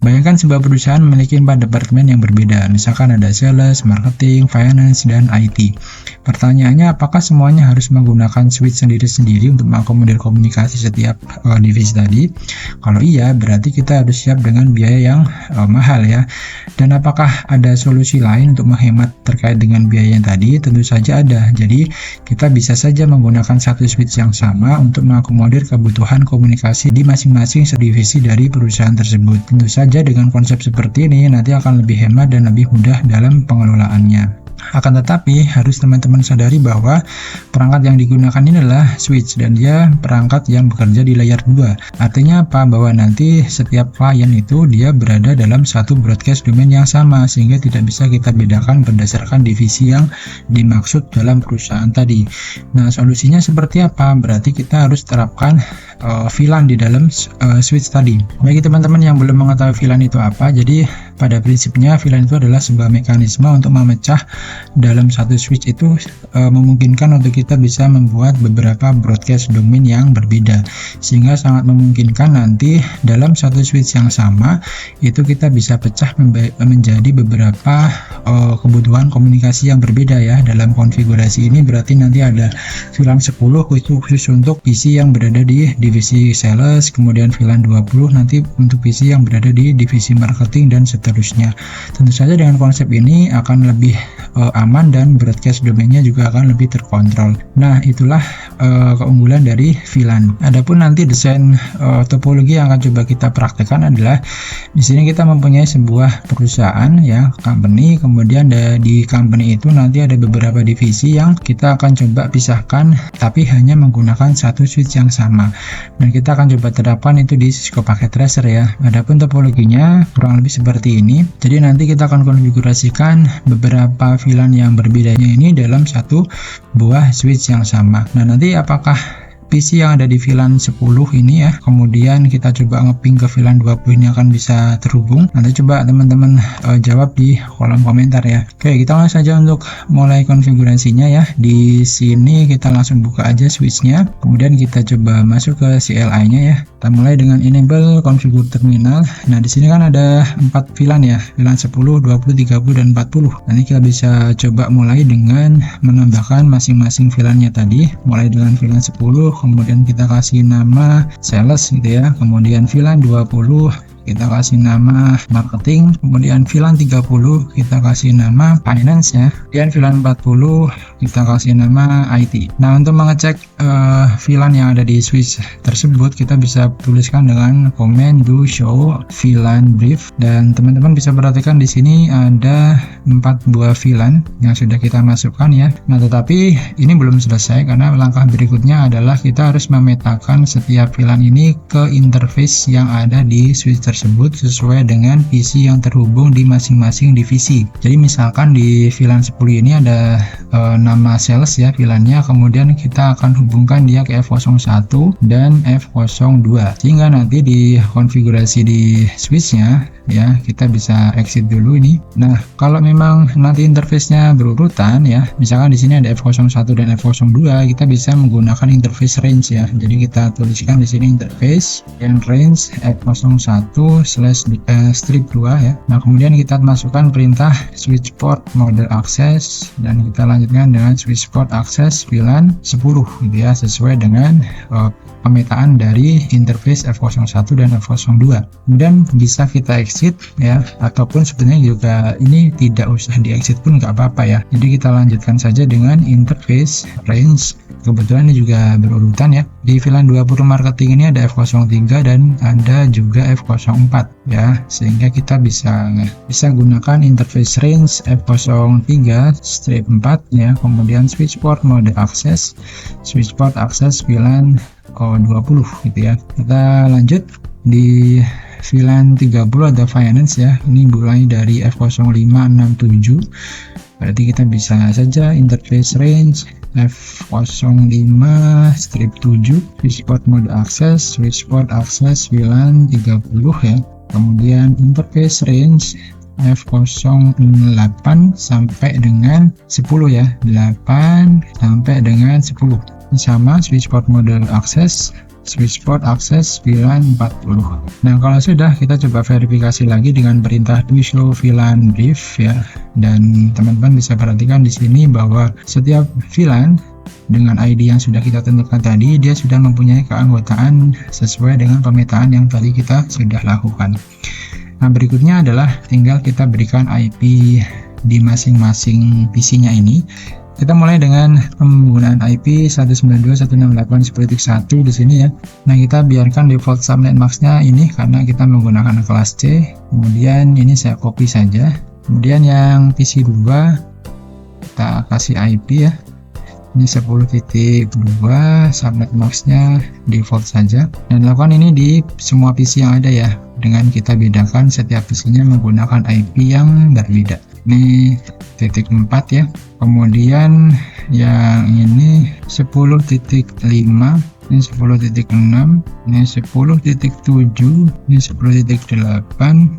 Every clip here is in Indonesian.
Bayangkan sebuah perusahaan memiliki 4 departemen yang berbeda, misalkan ada sales, marketing, finance, dan IT. Pertanyaannya, apakah semuanya harus menggunakan switch sendiri-sendiri untuk mengakomodir komunikasi setiap divisi tadi? Kalau iya, berarti kita harus siap dengan biaya yang mahal ya. Dan apakah ada solusi lain untuk menghemat terkait dengan biaya yang tadi? Tentu saja ada. Jadi kita bisa saja menggunakan satu switch yang sama untuk mengakomodir kebutuhan komunikasi di masing-masing divisi dari perusahaan tersebut. Tentu saja dengan konsep seperti ini nanti akan lebih hemat dan lebih mudah dalam pengelolaannya. Akan tetapi harus teman-teman sadari bahwa perangkat yang digunakan ini adalah switch dan dia perangkat yang bekerja di layer 2. Artinya apa? Bahwa nanti setiap klien itu dia berada dalam satu broadcast domain yang sama, sehingga tidak bisa kita bedakan berdasarkan divisi yang dimaksud dalam perusahaan tadi. Nah, solusinya seperti apa? Berarti kita harus terapkan VLAN di dalam switch tadi. Bagi teman-teman yang belum mengetahui VLAN itu apa, jadi pada prinsipnya VLAN itu adalah sebuah mekanisme untuk memecah dalam satu switch itu memungkinkan untuk kita bisa membuat beberapa broadcast domain yang berbeda, sehingga sangat memungkinkan nanti dalam satu switch yang sama itu kita bisa pecah menjadi beberapa kebutuhan komunikasi yang berbeda ya. Dalam konfigurasi ini berarti nanti ada VLAN 10 khusus untuk PC yang berada di divisi sales, kemudian VLAN 20 nanti untuk PC yang berada di divisi marketing dan seterusnya. Tentu saja dengan konsep ini akan lebih aman dan broadcast domainnya juga akan lebih terkontrol. Nah, itulah keunggulan dari VLAN. Adapun nanti desain topologi yang akan coba kita praktekkan adalah di sini kita mempunyai sebuah perusahaan ya, company, kemudian di company itu nanti ada beberapa divisi yang kita akan coba pisahkan tapi hanya menggunakan satu switch yang sama. Dan kita akan coba terapkan itu di Cisco Packet Tracer ya. Adapun topologinya kurang lebih seperti ini. Jadi nanti kita akan konfigurasikan beberapa VLAN yang berbedanya ini dalam satu buah switch yang sama. Nah, nanti apakah PC yang ada di VLAN 10 ini ya, kemudian kita coba ngeping ke VLAN 20 ini akan bisa terhubung? Nanti coba teman-teman jawab di kolom komentar ya. Oke, kita langsung saja untuk mulai konfigurasinya ya. Di sini kita langsung buka aja switchnya, kemudian kita coba masuk ke CLI-nya ya. Kita mulai dengan enable configure terminal. Nah, di sini kan ada 4 VLAN ya, VLAN 10, 20, 30, dan 40. Nanti kita bisa coba mulai dengan menambahkan masing-masing VLAN-nya tadi. Mulai dengan VLAN 10, kemudian kita kasih nama sales gitu ya, kemudian VLAN 20 kita kasih nama marketing, kemudian VLAN 30 kita kasih nama finance ya, kemudian VLAN 40 kita kasih nama IT. Nah, untuk mengecek VLAN yang ada di switch tersebut kita bisa tuliskan dengan command do show VLAN brief, dan teman-teman bisa perhatikan di sini ada 4 buah VLAN yang sudah kita masukkan ya. Nah, tetapi ini belum selesai karena langkah berikutnya adalah kita harus memetakan setiap VLAN ini ke interface yang ada di switch tersebut sesuai dengan PC yang terhubung di masing-masing divisi. Jadi misalkan di VLAN 10 ini ada nama sales ya VLAN-nya, kemudian kita akan hubungkan dia ke F01 dan F02, sehingga nanti di konfigurasi di switch-nya ya kita bisa exit dulu ini. Nah, kalau memang nanti interface-nya berurutan ya, misalkan di sini ada F01 dan F02, kita bisa menggunakan interface range ya. Jadi kita tuliskan di sini interface yang range F01/strip 2 ya. Nah, kemudian kita masukkan perintah switch port model access dan kita lanjutkan dengan switch port access VLAN 10 gitu ya, sesuai dengan pemetaan dari interface F01 dan F02. Kemudian bisa kita exit ya, ataupun sebenarnya juga ini tidak usah di exit pun nggak apa-apa ya. Jadi kita lanjutkan saja dengan interface range. Kebetulan ini juga berurutan ya. Di VLAN 20 marketing ini ada F03 dan ada juga F04 ya, sehingga kita bisa gunakan interface range F03/4 ya, kemudian switch port mode access VLAN 20 gitu ya. Kita lanjut di VLAN 30 ada finance ya, ini mulai dari F0567, berarti kita bisa saja interface range F05/7 switch port mode access VLAN 30 ya, kemudian interface range F08 sampai dengan 10 ya, 8 sampai dengan 10 sama switch port model access switch port akses VLAN 40. Nah, kalau sudah, kita coba verifikasi lagi dengan perintah do show VLAN brief ya. Dan teman-teman bisa perhatikan di sini bahwa setiap VLAN dengan ID yang sudah kita tentukan tadi, dia sudah mempunyai keanggotaan sesuai dengan pemetaan yang tadi kita sudah lakukan. Nah, berikutnya adalah tinggal kita berikan IP di masing-masing PC-nya ini. Kita mulai dengan penggunaan IP 192.168.10.1 di sini ya. Nah, kita biarkan default subnet max-nya ini karena kita menggunakan kelas C. Kemudian ini saya copy saja. Kemudian yang PC 2 kita kasih IP ya. Ini 10.2, subnet max-nya default saja. Dan lakukan ini di semua PC yang ada ya. Dengan kita bedakan setiap PC-nya menggunakan IP yang berbeda. Ini titik 4 ya. Kemudian yang ini 10.5, ini 10.6, ini 10.7, ini 10.8,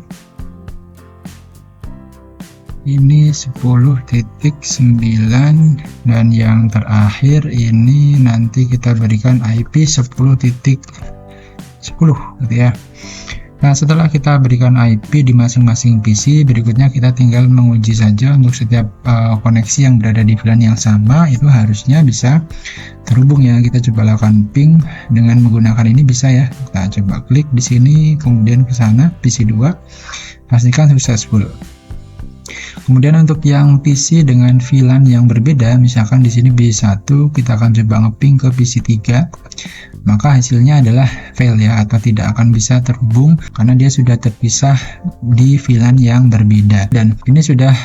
ini 10.9, dan yang terakhir ini nanti kita berikan IP 10.10 gitu ya. Nah, setelah kita berikan IP di masing-masing PC, berikutnya kita tinggal menguji saja untuk setiap koneksi yang berada di VLAN yang sama itu harusnya bisa terhubung ya. Kita coba lakukan ping dengan menggunakan ini bisa ya. Kita coba klik di sini, kemudian ke sana PC 2, pastikan successful. Kemudian untuk yang PC dengan VLAN yang berbeda, misalkan di sini B1, kita akan coba ngeping ke PC 3, maka hasilnya adalah fail ya, atau tidak akan bisa terhubung karena dia sudah terpisah di VLAN yang berbeda. Dan ini sudah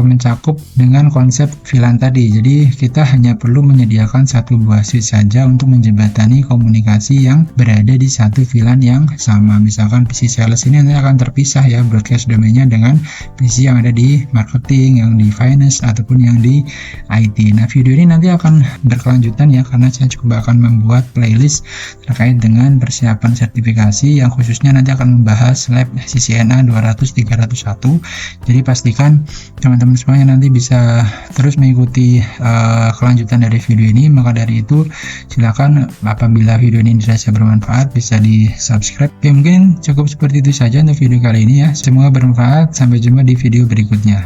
mencakup dengan konsep VLAN tadi. Jadi kita hanya perlu menyediakan satu buah switch saja untuk menjembatani komunikasi yang berada di satu VLAN yang sama. Misalkan PC sales ini nanti akan terpisah ya broadcast domainnya dengan PC yang ada di marketing, yang di finance, ataupun yang di IT. Nah, video ini nanti akan berkelanjutan ya, karena saya coba akan membuat playlist terkait dengan persiapan sertifikasi yang khususnya nanti akan membahas lab CCNA 200-301. Jadi pastikan teman-teman semuanya nanti bisa terus mengikuti kelanjutan dari video ini. Maka dari itu silakan, apabila video ini dirasa bermanfaat, bisa di subscribe. Oke, mungkin cukup seperti itu saja untuk video kali ini ya. Semoga bermanfaat. Sampai jumpa di video berikutnya.